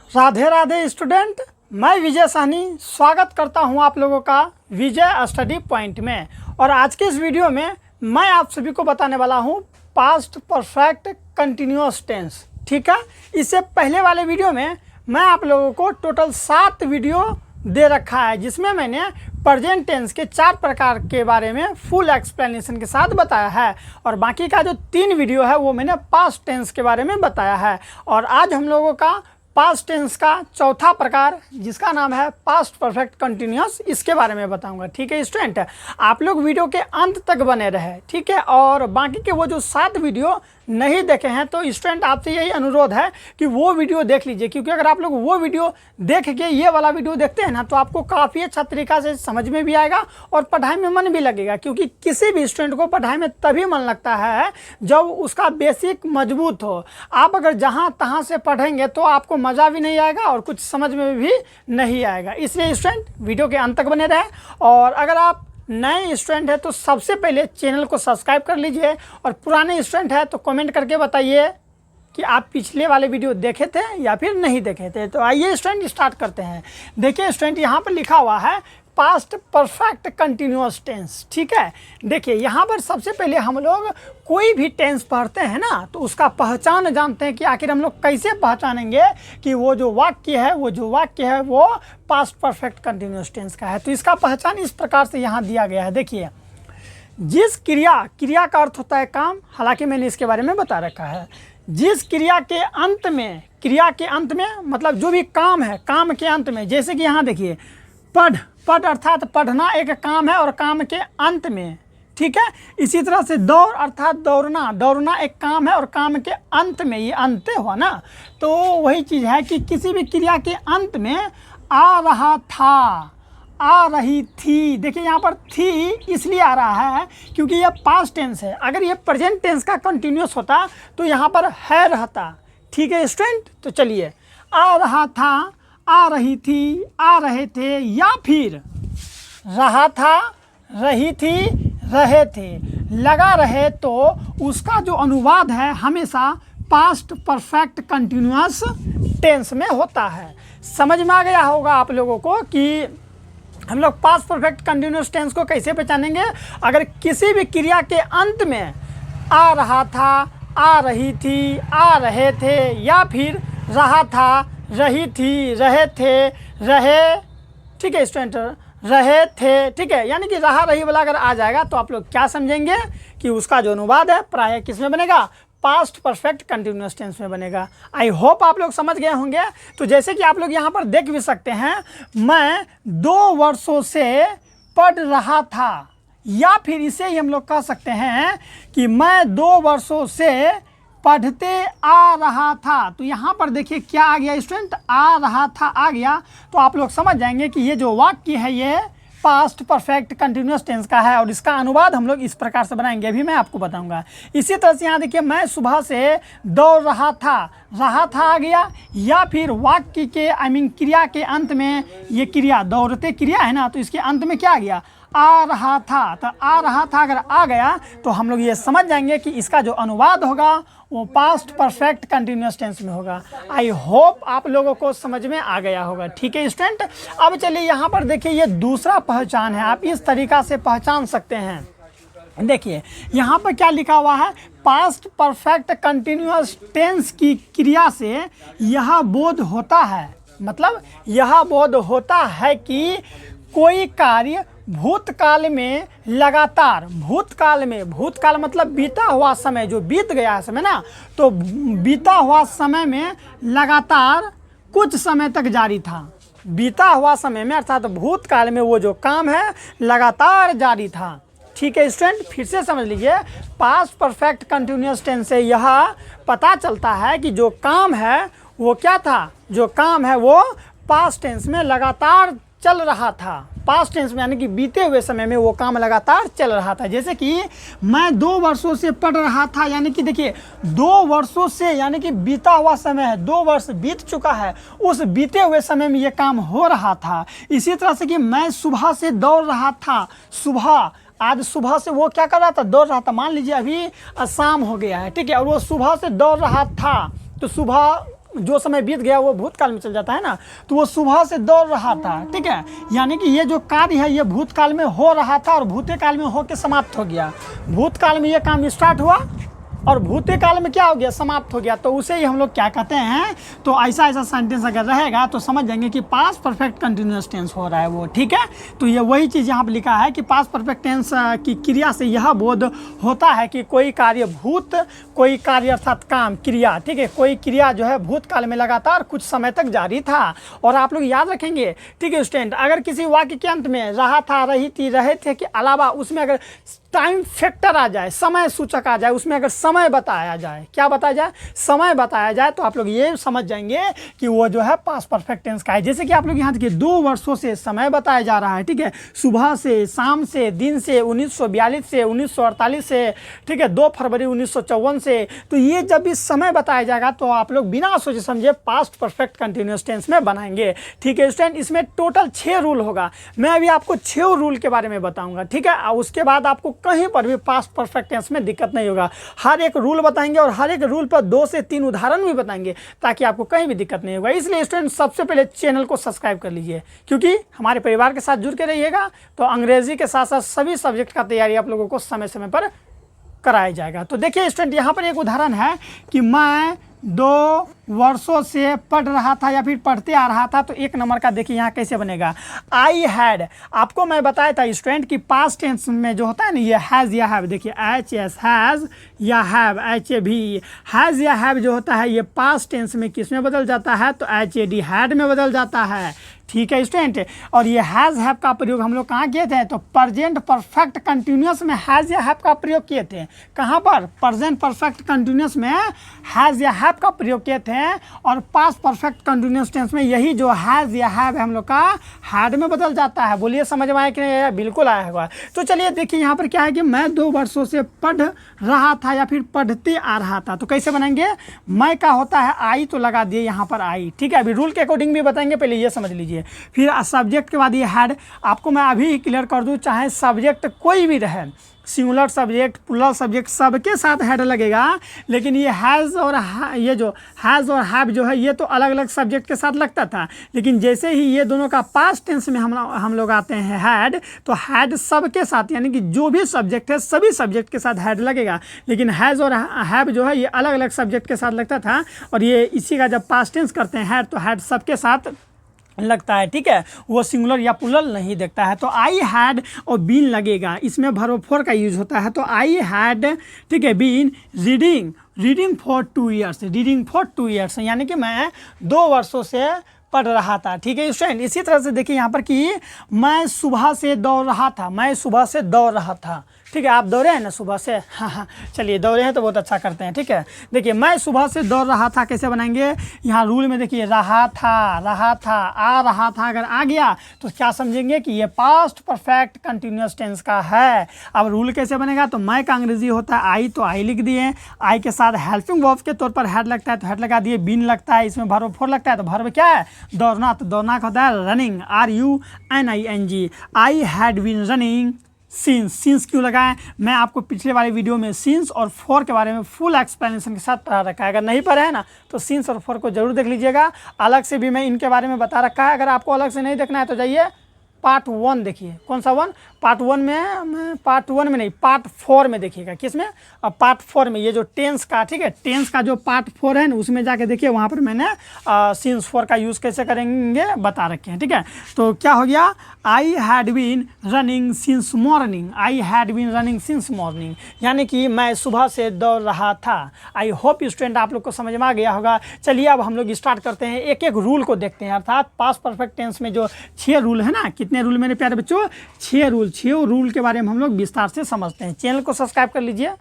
Radhe Radhe student, मैं विजय साहनी स्वागत करता हूं आप लोगों का विजय स्टडी पॉइंट में। और आज के इस वीडियो में मैं आप सभी को बताने वाला हूं पास्ट परफेक्ट कंटिन्यूअस टेंस। ठीक है, इससे पहले वाले वीडियो में मैं आप लोगों को टोटल 7 वीडियो दे रखा है, जिसमें मैंने प्रेजेंट टेंस के 4 प्रकार के बारे में फुल एक्सप्लेनेशन के साथ बताया है। और बाकी का जो 3 वीडियो है वो मैंने पास्ट टेंस के बारे में बताया है। और आज हम लोगों का पास्ट टेंस का चौथा प्रकार, जिसका नाम है पास्ट परफेक्ट कंटिन्यूअस, इसके बारे में बताऊंगा। ठीक है स्टूडेंट, आप लोग वीडियो के अंत तक बने रहे। ठीक है, और बाकी के वो जो 7 वीडियो नहीं देखे हैं तो स्टूडेंट आपसे यही अनुरोध है कि वो वीडियो देख लीजिए, क्योंकि अगर आप लोग वो वीडियो देख के ये वाला वीडियो देखते हैं ना तो आपको काफ़ी अच्छा तरीका से समझ में भी आएगा और पढ़ाई में मन भी लगेगा। क्योंकि किसी भी स्टूडेंट को पढ़ाई में तभी मन लगता है जब उसका बेसिक मजबूत हो। आप अगर जहाँ तहाँ से पढ़ेंगे तो आपको मज़ा भी नहीं आएगा और कुछ समझ में भी नहीं आएगा। इसलिए स्टूडेंट वीडियो के अंत तक बने रहें। और अगर आप नए स्टूडेंट है तो सबसे पहले चैनल को सब्सक्राइब कर लीजिए, और पुराने स्टूडेंट है तो कमेंट करके बताइए कि आप पिछले वाले वीडियो देखे थे या फिर नहीं देखे थे। तो आइए स्टूडेंट स्टार्ट करते हैं। देखिए स्टूडेंट, यहाँ पर लिखा हुआ है पास्ट परफेक्ट कंटिन्यूअस टेंस। ठीक है, देखिए यहाँ पर सबसे पहले हम लोग कोई भी टेंस पढ़ते हैं ना तो उसका पहचान जानते हैं कि आखिर हम लोग कैसे पहचानेंगे कि वो जो वाक्य है वो पास्ट परफेक्ट कंटिन्यूअस टेंस का है। तो इसका पहचान इस प्रकार से यहाँ दिया गया है। देखिए, जिस क्रिया का अर्थ होता है काम, हालांकि मैंने इसके बारे में बता रखा है। जिस क्रिया के अंत में मतलब जो भी काम है, काम के अंत में, जैसे कि यहाँ देखिए पढ़ अर्थात पढ़ना एक काम है और काम के अंत में। ठीक है, इसी तरह से दौड़ अर्थात दौड़ना एक काम है और काम के अंत में, ये अंत हुआ ना। तो वही चीज़ है कि किसी भी क्रिया के अंत में आ रहा था, आ रही थी। देखिए यहाँ पर थी इसलिए आ रहा है क्योंकि ये पास्ट टेंस है। अगर ये प्रेजेंट टेंस का कंटिन्यूअस होता तो यहाँ पर है रहता। ठीक है स्टूडेंट, तो चलिए, आ रहा था, आ रही थी, आ रहे थे, या फिर रहा था, रही थी, रहे थे, लगा रहे, तो उसका जो अनुवाद है हमेशा पास्ट परफेक्ट कंटिन्यूअस टेंस में होता है। समझ में आ गया होगा आप लोगों को कि हम लोग पास्ट परफेक्ट कंटिन्यूअस टेंस को कैसे पहचानेंगे। अगर किसी भी क्रिया के अंत में आ रहा था, आ रही थी, आ रहे थे, या फिर रहा था, रही थी, रहे थे, रहे, ठीक है स्टूडेंट, रहे थे, ठीक है, यानी कि रहा रही वाला अगर आ जाएगा तो आप लोग क्या समझेंगे कि उसका जो अनुवाद है प्राय किस में बनेगा, पास्ट परफेक्ट कंटिन्यूअस टेंस में बनेगा। आई होप आप लोग समझ गए होंगे। तो जैसे कि आप लोग यहाँ पर देख भी सकते हैं, मैं 2 वर्षों से पढ़ रहा था, या फिर इसे ही हम लोग कह सकते हैं कि मैं 2 वर्षों से पढ़ते आ रहा था। तो यहाँ पर देखिए क्या आ गया स्टूडेंट, आ रहा था आ गया। तो आप लोग समझ जाएंगे कि ये जो वाक्य है ये पास्ट परफेक्ट कंटिन्यूअस टेंस का है, और इसका अनुवाद हम लोग इस प्रकार से बनाएंगे, अभी मैं आपको बताऊंगा। इसी तरह से यहाँ देखिए, मैं सुबह से दौड़ रहा था आ गया, या फिर वाक्य के क्रिया के अंत में, ये क्रिया दौड़ते क्रिया है ना, तो इसके अंत में क्या आ गया, आ रहा था। तो आ रहा था अगर आ गया तो हम लोग ये समझ जाएंगे कि इसका जो अनुवाद होगा वो पास्ट परफेक्ट कंटिन्यूअस टेंस में होगा। आई होप आप लोगों को समझ में आ गया होगा। ठीक है स्टूडेंट, अब चलिए यहाँ पर देखिए, ये दूसरा पहचान है, आप इस तरीका से पहचान सकते हैं। देखिए यहाँ पर क्या लिखा हुआ है, पास्ट परफेक्ट कंटिन्यूअस टेंस की क्रिया से यह बोध होता है, मतलब यह बोध होता है कि कोई कार्य भूतकाल में लगातार, भूतकाल मतलब बीता हुआ समय, जो बीत गया है समय ना, तो बीता हुआ समय में लगातार कुछ समय तक जारी था। बीता हुआ समय में अर्थात भूतकाल में वो जो काम है लगातार जारी था। ठीक है स्टूडेंट, फिर से समझ लीजिए, पास्ट परफेक्ट कंटिन्यूअस टेंस से यह पता चलता है कि जो काम है वो क्या था, जो काम है वो पास्ट टेंस में लगातार चल रहा था। पास्ट टेंस में यानी कि बीते हुए समय में वो काम लगातार चल रहा था। जैसे कि मैं 2 वर्षों से पढ़ रहा था, यानी कि देखिए 2 वर्षों से यानी कि बीता हुआ समय है, 2 वर्ष बीत चुका है, उस बीते हुए समय में ये काम हो रहा था। इसी तरह से कि मैं सुबह से दौड़ रहा था, आज सुबह से वो क्या कर रहा था, दौड़ रहा था। मान लीजिए अभी शाम हो गया है, ठीक है, और वो सुबह से दौड़ रहा था, तो सुबह जो समय बीत गया वो भूतकाल में चल जाता है ना, तो वो सुबह से दौड़ रहा था, ठीक है। यानी कि ये जो कार्य है ये भूतकाल में हो रहा था और भूतकाल में होकर समाप्त हो गया। भूतकाल में ये काम स्टार्ट हुआ और भूतकाल में क्या हो गया, समाप्त हो गया। तो उसे ही हम लोग क्या कहते हैं, तो ऐसा सेंटेंस अगर रहेगा तो समझ जाएंगे कि पास्ट परफेक्ट कंटिन्यूअस टेंस हो रहा है वो, ठीक है। तो ये वही चीज़ यहाँ पर लिखा है कि पास्ट परफेक्ट टेंस की क्रिया से यह बोध होता है कि कोई कार्य कोई कार्य अर्थात काम, क्रिया, ठीक है, कोई क्रिया जो है भूतकाल में लगातार कुछ समय तक जारी था। और आप लोग याद रखेंगे, ठीक है स्टूडेंट, अगर किसी वाक्य के अंत में रहा था, रही थी, रहे थे के अलावा उसमें अगर टाइम फैक्टर आ जाए, समय सूचक आ जाए, उसमें अगर समय बताया जाए, क्या बताया जाए, समय बताया जाए, तो आप लोग ये समझ जाएंगे कि वो जो है पास्ट परफेक्ट टेंस का है। जैसे कि आप लोग यहाँ देखिए 2 वर्षों से समय बताया जा रहा है, ठीक है, सुबह से, शाम से, दिन से, 1942 से, 1948 से, ठीक है, 2 फरवरी 1954 से। तो ये जब भी समय बताया जाएगा तो आप लोग बिना सोचे समझे पास्ट परफेक्ट कंटिन्यूअस टेंस में बनाएंगे, ठीक है स्टूडेंट। इसमें टोटल 6 रूल होगा। मैं अभी आपको 6 रूल के बारे में बताऊंगा, ठीक है। उसके बाद आपको कहीं पर भी पास्ट परफेक्ट टेंस में दिक्कत नहीं होगा। हर एक रूल बताएंगे और हर एक रूल पर 2 से 3 उदाहरण भी बताएंगे ताकि आपको कहीं भी दिक्कत नहीं होगा। इसलिए स्टूडेंट सबसे पहले चैनल को सब्सक्राइब कर लीजिए, क्योंकि हमारे परिवार के साथ जुड़ के रहिएगा तो अंग्रेजी के साथ साथ सभी सब्जेक्ट का तैयारी आप लोगों को समय समय पर कराया जाएगा। तो देखिए स्टूडेंट, यहाँ पर एक उदाहरण है कि मैं 2 वर्षों से पढ़ रहा था या फिर पढ़ते आ रहा था। तो 1 नंबर का देखिए यहाँ कैसे बनेगा, आई हैड। आपको मैं बताया था स्टूडेंट कि पास्ट टेंस में जो होता है ना, ये हैज़ या हैव, देखिए HS हैज़ या हैव, HAV, हैज़ या हैव जो होता है ये पास्ट टेंस में किस में बदल जाता है, तो HAD हैड में बदल जाता है, ठीक है स्टूडेंट। और ये हैज़ हैव का प्रयोग हम लोग कहाँ किए थे, तो प्रेजेंट परफेक्ट कंटिन्यूअस में हैज़ या हैव का प्रयोग किए थे। कहाँ पर, प्रेजेंट परफेक्ट कंटिन्यूअस में हैज़ या हैव का प्रयोग किए थे। और पास्ट परफेक्ट कंटिन्यूअस टेंस में यही जो हैज़ या हैव हम लोग का हैड में बदल जाता है। बोलिए समझ में आया कि नहीं? बिल्कुल आया होगा। तो चलिए देखिए यहाँ पर क्या है कि मैं 2 वर्षों से पढ़ रहा था या फिर पढ़ते आ रहा था। तो कैसे बनाएंगे, मैं का होता है आई, तो लगा दिए यहाँ पर आई, ठीक है। अभी रूल के अकॉर्डिंग भी बताएंगे, पहले ये समझ लीजिए। फिर सब्जेक्ट के बाद ये हैड। आपको मैं अभी क्लियर कर दूँ, चाहे सब्जेक्ट कोई भी रहे, सिंगुलर सब्जेक्ट, प्लूरल सब्जेक्ट, सबके साथ हैड लगेगा। लेकिन ये हैज़ और ये जो हैज़ और हैव जो है ये तो अलग अलग सब्जेक्ट के साथ लगता था। लेकिन जैसे ही ये दोनों का पास्ट टेंस में हम लोग आते हैं हैड, तो हैड सबके साथ, यानी कि जो भी सब्जेक्ट है सभी सब्जेक्ट के साथ हैड लगेगा। लेकिन हैज़ और हैव जो है ये अलग अलग सब्जेक्ट के साथ लगता था। और ये इसी का जब पास्ट टेंस करते हैं हैड, तो हैड सबके साथ लगता है, ठीक है, वो सिंगुलर या प्लूरल नहीं देखता है। तो आई हैड और बीन लगेगा, इसमें वर्ब फॉर का यूज होता है। तो आई हैड, ठीक है, been reading for 2 years, reading for 2 years, यानी कि मैं 2 वर्षों से पढ़ रहा था, ठीक है स्टूडेंट। इसी तरह से देखिए यहाँ पर कि मैं सुबह से दौड़ रहा था, मैं सुबह से दौड़ रहा था, ठीक है। आप दौड़े हैं ना सुबह से, हाँ, चलिए दौड़े हैं तो बहुत अच्छा करते हैं, ठीक है। देखिए मैं सुबह से दौड़ रहा था, कैसे बनाएंगे, यहाँ रूल में देखिए रहा था, आ रहा था, अगर आ गया तो क्या समझेंगे कि ये पास्ट परफेक्ट कंटिन्यूअस टेंस का है। अब रूल कैसे बनेगा, तो मैं का अंग्रेजी होता है आई, तो आई लिख दिए, आई के साथ हेल्पिंग वर्ब के तौर पर हैड लगता है तो हैड लगा दिए, बीन लगता है, इसमें वर्ब फॉर लगता है तो वर्ब क्या है, दौड़ना, तो दौड़ना का होता है running, RUNING। I had been running since क्यों लगाएं, मैं आपको पिछले वाले वीडियो में सिंस और फॉर के बारे में फुल एक्सप्लेनेशन के साथ पढ़ा रखा है। अगर नहीं पढ़ा है ना तो सिंस और फॉर को जरूर देख लीजिएगा। अलग से भी मैं इनके बारे में बता रखा है। अगर आपको अलग से नहीं देखना है तो जाइए पार्ट 1 देखिए। कौन सा 1? पार्ट 1 में, पार्ट 1 में नहीं, पार्ट 4 में देखिएगा। किस में? अब पार्ट 4 में ये जो टेंस का, ठीक है, टेंस का जो पार्ट 4 है ना उसमें जाके देखिए, वहाँ पर मैंने सिंस फॉर का यूज़ कैसे करेंगे बता रखे हैं, ठीक है। तो क्या हो गया, I had been running since morning, I had been running since morning, यानी कि मैं सुबह से दौड़ रहा था। आई होप स्टूडेंट आप लोग को समझ में आ गया होगा। चलिए अब हम लोग स्टार्ट करते हैं, एक एक रूल को देखते हैं। अर्थात पास्ट परफेक्ट टेंस में जो 6 रूल है ना, कितने रूल मेरे प्यारे बच्चों, 6 रूल के बारे में हम लोग विस्तार से समझते हैं। चैनल को सब्सक्राइब कर लीजिए।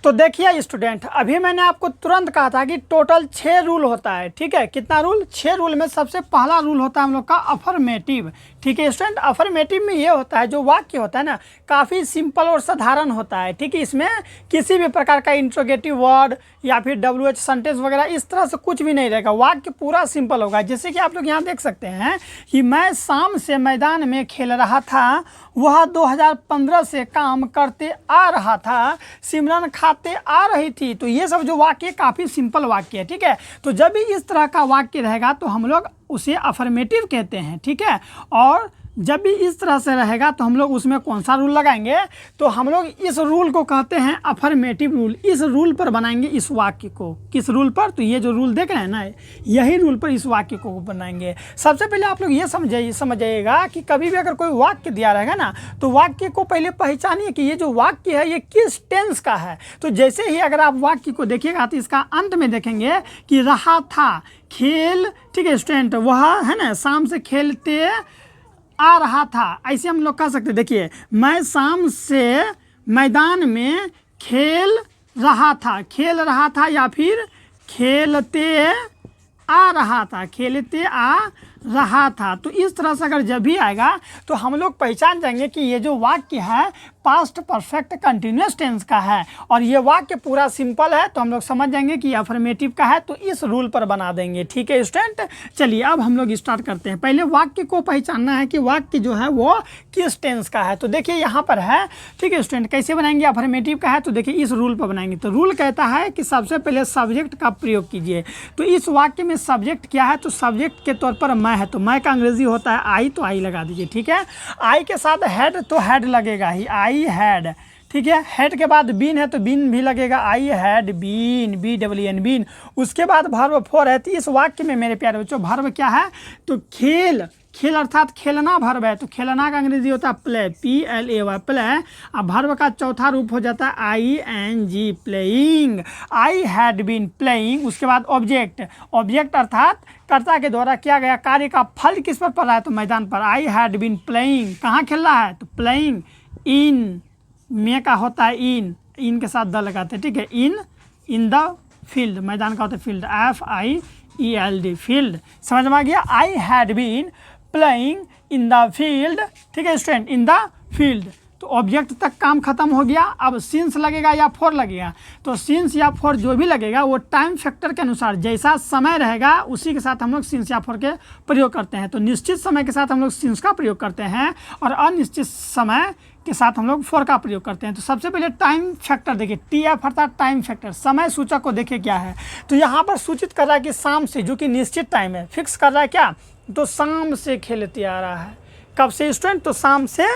तो देखिए स्टूडेंट, अभी मैंने आपको तुरंत कहा था कि टोटल 6 रूल होता है, ठीक है। कितना रूल? 6 रूल में सबसे पहला रूल होता है हम लोग का अफर्मेटिव, ठीक है स्टूडेंट। अफर्मेटिव में ये होता है, जो वाक्य होता है ना काफ़ी सिंपल और साधारण होता है, ठीक है। इसमें किसी भी प्रकार का इंट्रोगेटिव वर्ड या फिर WH सेंटेंस वगैरह इस तरह से कुछ भी नहीं रहेगा। वाक्य पूरा सिंपल होगा। जैसे कि आप लोग यहाँ देख सकते हैं कि मैं शाम से मैदान में खेल रहा था, वह 2015 से काम करते आ रहा था, सिमरन बातें आ रही थी। तो ये सब जो वाक्य काफ़ी सिंपल वाक्य है, ठीक है। तो जब भी इस तरह का वाक्य रहेगा तो हम लोग उसे अफर्मेटिव कहते हैं, ठीक है। और जब भी इस तरह से रहेगा तो हम लोग उसमें कौन सा रूल लगाएंगे, तो हम लोग इस रूल को कहते हैं अफर्मेटिव रूल। इस रूल पर बनाएंगे इस वाक्य को। किस रूल पर, तो ये जो रूल देख रहे हैं ना, यही रूल पर इस वाक्य को बनाएंगे। सबसे पहले आप लोग ये समझिएगा कि कभी भी अगर कोई वाक्य दिया रहेगा ना, तो वाक्य को पहले पहचानिए कि ये जो वाक्य है ये किस टेंस का है। तो जैसे ही अगर आप वाक्य को देखिएगा तो इसका अंत में देखेंगे कि रहा था खेल, ठीक है स्टूडेंट, वह है ना शाम से खेलते आ रहा था, ऐसे हम लोग कह सकते। देखिए, मैं शाम से मैदान में खेल रहा था या फिर खेलते आ रहा था, खेलते आ रहा था। तो इस तरह से अगर जब भी आएगा तो हम लोग पहचान जाएंगे कि ये जो वाक्य है पास्ट परफेक्ट कंटिन्यूअस टेंस का है और ये वाक्य पूरा सिंपल है। तो हम लोग समझ जाएंगे कि अफर्मेटिव का है, तो इस रूल पर बना देंगे, ठीक है स्टूडेंट। चलिए अब हम लोग स्टार्ट करते हैं। पहले वाक्य को पहचानना है कि वाक्य जो है वो किस टेंस का है। तो देखिए यहाँ पर है, ठीक है स्टूडेंट। कैसे बनाएंगे, अफर्मेटिव का है तो देखिए इस रूल पर बनाएंगे। तो रूल कहता है कि सबसे पहले सब्जेक्ट का प्रयोग कीजिए। तो इस वाक्य में सब्जेक्ट क्या है, तो सब्जेक्ट के तौर पर मैं है, तो मैं का अंग्रेजी होता है आई, तो आई लगा दीजिए, ठीक है। आई के साथ हेड, तो हेड लगेगा ही, आई हैड, ठीक है। हेड के बाद बीन है तो बीन भी लगेगा, I had been, BEEN been. उसके बाद भर्ब फॉर है। तो इस वाक्य में मेरे प्यारे बच्चों भर्ब क्या है, तो खेल, खेल अर्थात खेलना भर्ब है। तो खेलना का अंग्रेजी होता है प्ले, PLAY प्ले। अब भर्ब का चौथा रूप हो जाता है ING playing, I had been playing. उसके बाद ऑब्जेक्ट, ऑब्जेक्ट अर्थात कर्ता के द्वारा किया गया कार्य का फल किस पर पड़ रहा है, तो मैदान पर। आई हैड बीन प्लेइंग, कहाँ खेल रहा है, तो प्लेइंग इन, में का होता है इन के साथ द लगाते हैं, ठीक है। इन द फील्ड, मैदान का होता है फील्ड, FIELD फील्ड। समझ में आ गया। I had been playing in the field, ठीक है स्टूडेंट, इन द फील्ड। तो ऑब्जेक्ट तक काम खत्म हो गया। अब सिंस लगेगा या फॉर लगेगा, तो सिंस या फॉर जो भी लगेगा वो टाइम फैक्टर के अनुसार जैसा समय रहेगा उसी के साथ हम लोग सिंस या फॉर के प्रयोग करते हैं। तो निश्चित समय के साथ हम लोग सिंस का प्रयोग करते हैं और अनिश्चित समय के साथ हम लोग फॉर का प्रयोग करते हैं। तो सबसे पहले टाइम फैक्टर देखिए, TF अर्थात टाइम फैक्टर, समय सूचक को देखिए क्या है। तो यहाँ पर सूचित कर रहा है कि शाम से, जो कि निश्चित टाइम है, फिक्स कर रहा है क्या, तो शाम से खेलते आ रहा है। कब से स्टूडेंट, तो शाम से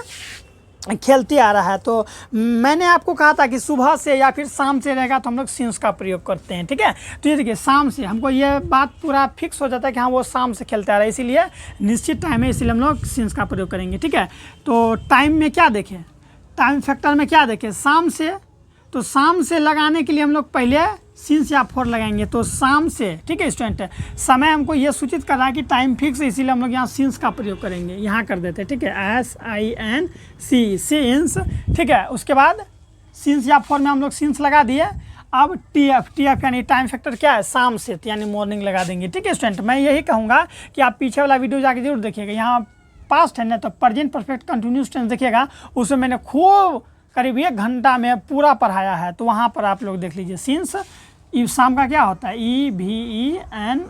खेलते आ रहा है। तो मैंने आपको कहा था कि सुबह से या फिर शाम से रहेगा तो हम लोग सिंस का प्रयोग करते हैं, ठीक है। तो ये देखिए शाम से, हमको ये बात पूरा फिक्स हो जाता है कि हाँ वो शाम से खेलते आ रहा है, इसीलिए निश्चित टाइम है, इसीलिए हम लोग सिंस का प्रयोग करेंगे, ठीक है। तो टाइम में क्या देखें, टाइम फैक्टर में क्या देखें, शाम से। तो शाम से लगाने के लिए हम लोग पहले सिंस या फॉर लगाएंगे, तो शाम से, ठीक है स्टूडेंट। समय हमको ये सूचित कर रहा है कि टाइम फिक्स है, इसीलिए हम लोग यहाँ सिंस का प्रयोग करेंगे, यहाँ कर देते हैं, ठीक है, SINC सिंस, ठीक है। उसके बाद सिंस या फॉर में हम लोग सिंस लगा दिए। अब TF यानी टाइम फैक्टर क्या है, शाम से, यानी मॉर्निंग लगा देंगे, ठीक है स्टूडेंट। मैं यही कहूँगा कि आप पीछे वाला वीडियो जाके जरूर देखिएगा। यहाँ पास्ट है ना, तो प्रेजेंट परफेक्ट कंटिन्यूअस टेंस देखिएगा, उसमें मैंने खूब करीब 1 घंटा में पूरा पढ़ाया है, तो वहाँ पर आप लोग देख लीजिए। सिंस शाम का क्या होता है, EVENING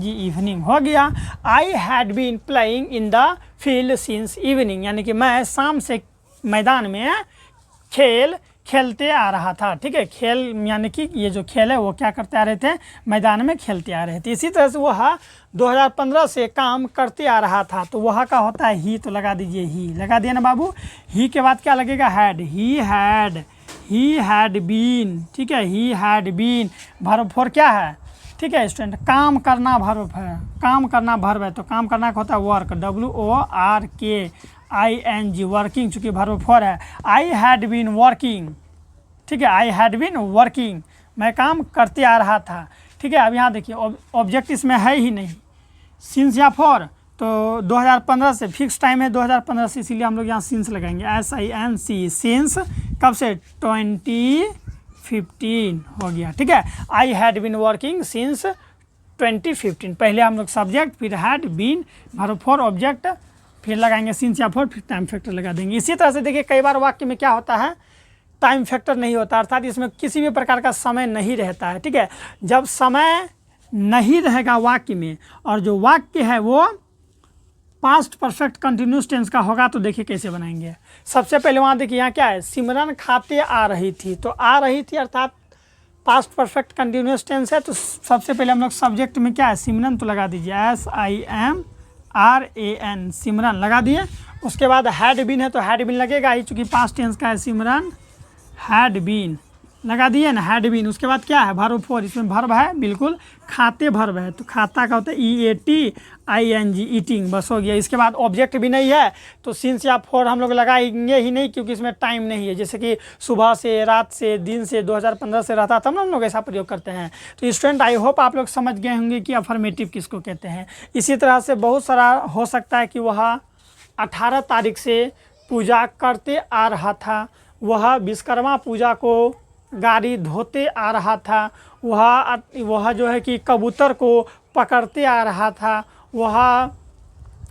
इवनिंग हो गया। I had been playing in the field since evening, यानी कि मैं शाम से मैदान में खेलते आ रहा था, ठीक है। खेल यानी कि ये जो खेल है वो क्या करते आ रहे थे, मैदान में खेलते आ रहे थे। इसी तरह से वह 2015 से काम करते आ रहा था, तो वह का होता है ही, तो लगा दीजिए ही, लगा दिया ना बाबू। ही के बाद क्या लगेगा, हैड, ही हैड बीन, ठीक है, he had been. Verb four क्या है, ठीक है स्टूडेंट, काम करना भर्ब है, काम करना भर्ब है, तो काम करना का होता है वर्क, WORKING वर्किंग, चूँकि भर्ब फॉर है। आई हैड बीन वर्किंग, ठीक है, आई हैड बीन वर्किंग, मैं काम करते आ रहा था, ठीक है। अब यहाँ देखिए ऑब्जेक्ट इसमें है ही नहीं, सिंस या फॉर, तो 2015 से फिक्स टाइम है 2015 से, इसीलिए हम लोग यहाँ सिंस लगाएंगे, SINC सिंस, कब से, 2015 हो गया, ठीक है। I had been working since 2015, पहले हम लोग सब्जेक्ट, फिर had been, verb four, object, फिर लगाएंगे सिंस या फॉर, फिर टाइम फैक्टर लगा देंगे। इसी तरह से देखिए कई बार वाक्य में क्या होता है, टाइम फैक्टर नहीं होता, अर्थात इसमें किसी भी प्रकार का समय नहीं रहता है, ठीक है। जब समय नहीं रहेगा वाक्य में और जो वाक्य है वो पास्ट परफेक्ट कंटिन्यूस टेंस का होगा तो देखिए कैसे बनाएंगे। सबसे पहले वहाँ देखिए यहाँ क्या है, सिमरन खाते आ रही थी, तो आ रही थी अर्थात पास्ट परफेक्ट कंटिन्यूस टेंस है। तो सबसे पहले हम लोग सब्जेक्ट में क्या है, सिमरन, तो लगा दीजिए SIMRAN, सिमरन लगा दिए। उसके बाद हैड बीन है तो हैड बीन लगेगा ही, चूँकि पास्ट टेंस का है, सिमरन हैड बीन लगा दिए ना, हैड बीन। उसके बाद क्या है, वर्ब फोर, इसमें वर्ब है बिल्कुल, खाते वर्ब है, तो खाता का होता है EATING, ईटिंग, बस हो गया। इसके बाद ऑब्जेक्ट भी नहीं है तो सिंस या फॉर हम लोग लगाएंगे ही नहीं, क्योंकि इसमें टाइम नहीं है। जैसे कि सुबह से, रात से, दिन से, 2015 से रहता तब ना हम लोग ऐसा प्रयोग करते हैं। तो स्टूडेंट आई होप आप लोग समझ गए होंगे कि अफर्मेटिव किसको कहते हैं। इसी तरह से बहुत सारा हो सकता है कि वह 18 तारीख से पूजा करते आ रहा था, वह विश्वकर्मा पूजा को गाड़ी धोते आ रहा था, वह जो है कि कबूतर को पकड़ते आ रहा था, वह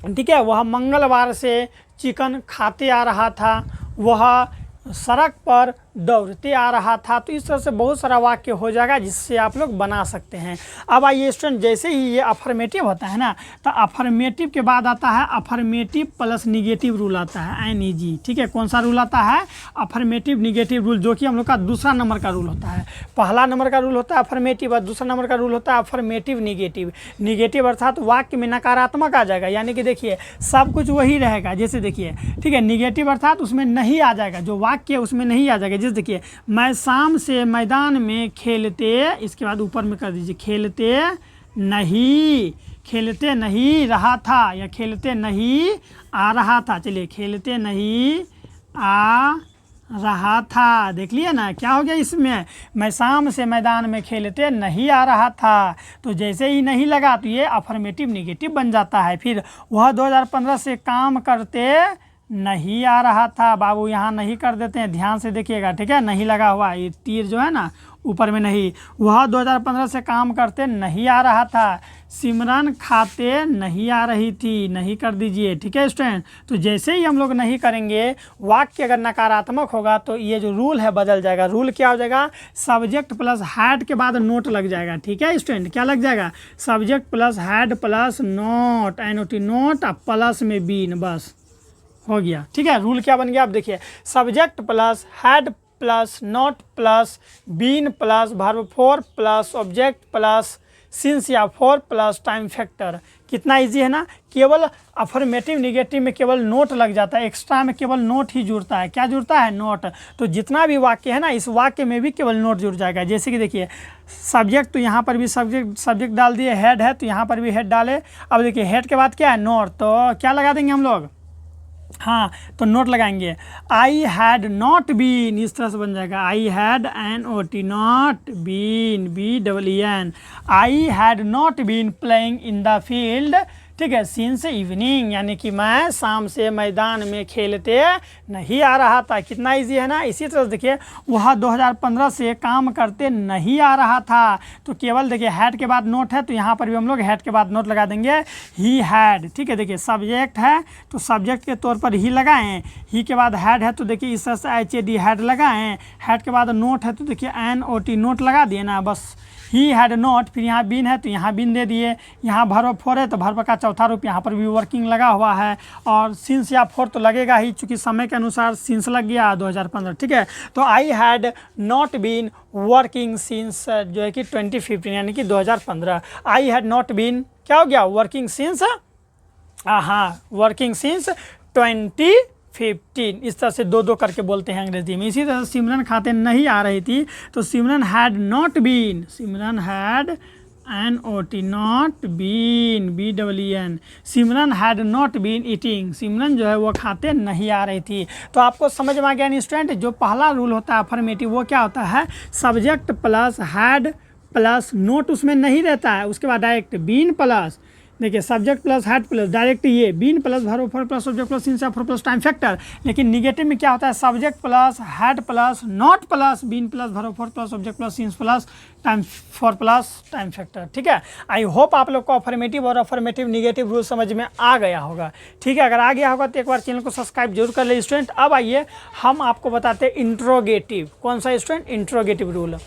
ठीक है, वह मंगलवार से चिकन खाते आ रहा था, वह सड़क पर दौड़ते आ रहा था। तो इस तरह से बहुत सारा वाक्य हो जाएगा जिससे आप लोग बना सकते हैं। अब आइए स्टूडेंट, जैसे ही ये अफर्मेटिव होता है ना, तो अफर्मेटिव के बाद आता है अफर्मेटिव प्लस निगेटिव रूल आता है, NEG, ठीक है। कौन सा रूल आता है, अफर्मेटिव निगेटिव रूल, जो कि हम लोग का दूसरा नंबर का रूल होता है। पहला नंबर का रूल होता है अफर्मेटिव और दूसरा नंबर का रूल होता है अफर्मेटिव निगेटिव। निगेटिव अर्थात वाक्य में नकारात्मक आ जाएगा, यानी कि देखिए सब कुछ वही रहेगा। जैसे देखिए, ठीक है, निगेटिव अर्थात उसमें नहीं आ जाएगा, जो वाक्य है उसमें नहीं आ जाएगा। जैसे देखिए, मैं शाम से मैदान में खेलते, इसके बाद ऊपर में कर दीजिए, खेलते नहीं रहा था, या खेलते नहीं आ रहा था। चलिए, खेलते नहीं आ रहा था, देख लिए ना क्या हो गया इसमें, मैं शाम से मैदान में खेलते नहीं आ रहा था। तो जैसे ही नहीं लगा तो ये अफर्मेटिव निगेटिव बन जाता है। फिर वह 2015 से काम करते नहीं आ रहा था, बाबू यहाँ नहीं कर देते हैं, ध्यान से देखिएगा, ठीक है, नहीं लगा हुआ, ये तीर जो है ना ऊपर में नहीं। वह 2015 से काम करते नहीं आ रहा था, सिमरन खाते नहीं आ रही थी, नहीं कर दीजिए, ठीक है स्टूडेंट। तो जैसे ही हम लोग नहीं करेंगे, वाक्य अगर नकारात्मक होगा तो ये जो रूल है बदल जाएगा। रूल क्या हो जाएगा, सब्जेक्ट प्लस हैड के बाद नोट लग जाएगा, ठीक है स्टूडेंट, क्या लग जाएगा, subject plus had plus note, NOT, note, plus में बीन, बस हो गया, ठीक है। रूल क्या बन गया, आप देखिए, subject plus had plus not plus been plus verb four plus object plus since या फॉर प्लस टाइम फैक्टर। कितना इजी है ना। केवल अफर्मेटिव निगेटिव में केवल नोट लग जाता है, एक्स्ट्रा में केवल नोट ही जुड़ता है। क्या जुड़ता है, नोट। तो जितना भी वाक्य है ना, इस वाक्य में भी केवल नोट जुड़ जाएगा। जैसे कि देखिए, सब्जेक्ट, तो यहाँ पर भी सब्जेक्ट डाल दिए, हेड है तो यहाँ पर भी हेड डाले। अब देखिए, हेड के बाद क्या है, नोट, तो क्या लगा देंगे हम लोग, हाँ, तो नोट लगाएंगे। आई हैड नॉट बीन, इस तरह से बन जाएगा, I had NOT, not been, BEEN, I had not been playing in the field, ठीक है, सिंस इवनिंग, यानी कि मैं शाम से मैदान में खेलते नहीं आ रहा था। कितना इजी है ना। इसी तरह से देखिए, वह 2015 से काम करते नहीं आ रहा था, तो केवल देखिए हैड के बाद नोट है, तो यहाँ पर भी हम लोग हैड के बाद नोट लगा देंगे, ही हैड, ठीक है। देखिए, सब्जेक्ट है तो सब्जेक्ट के तौर पर ही लगाएं, ही के बाद हैड है तो देखिए इस तरह से HAD हैड लगाएं, हैड के बाद नोट है तो देखिए NOT, नोट लगा दिए ना, बस ही हैड नॉट। फिर यहाँ बीन है तो यहाँ बीन दे दिए, यहाँ वर्ब फोर है तो वर्ब का चौथा रूप यहाँ पर भी वर्किंग लगा हुआ है, और सिंस या फोर तो लगेगा ही, चूँकि समय के अनुसार सिंस लग गया 2015, ठीक है। तो I had not been working since, जो है कि 2015, यानी कि 2015। आई हैड नॉट बीन क्या हो गया, वर्किंग सिंस, हाँ, वर्किंग सिंस 2015। इस तरह से दो दो करके बोलते हैं अंग्रेजी में। इसी तरह सिमरन खाते नहीं आ रही थी, तो Simran had not been, Simran had NOT, not been, BEEN, Simran had not been eating, Simran जो है वो खाते नहीं आ रही थी। तो आपको समझ में आ गया स्टूडेंट, जो पहला रूल होता है अफर्मेटिव, वो क्या होता है, subject plus had plus not उसमें नहीं रहता है, उसके बाद डायरेक्ट बीन प्लस, देखिए, subject plus had plus direct ये been plus verb four plus object plus since या फोर प्लस टाइम फैक्टर। लेकिन निगेटिव में क्या होता है, subject plus had plus not plus been plus verb four plus object plus since plus time four plus time factor, ठीक है। I hope आप लोग को अफर्मेटिव और अफर्मेटिव निगेटिव रूल समझ में आ गया होगा, ठीक है। अगर आ गया होगा तो एक बार चैनल को सब्सक्राइब जरूर कर ले स्टूडेंट। अब आइए हम आपको बताते हैं इंट्रोगेटिव। कौन सा स्टूडेंट, इंट्रोगेटिव रूल।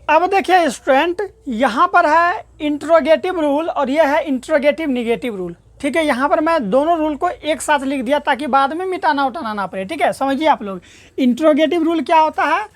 अब देखिए स्टूडेंट, यहाँ पर है इंट्रोगेटिव रूल और यह है इंट्रोगेटिव निगेटिव रूल। ठीक है, यहाँ पर मैं दोनों रूल को एक साथ लिख दिया ताकि बाद में मिटाना उटाना ना पड़े। ठीक है, समझिए आप लोग। इंट्रोगेटिव रूल क्या होता है?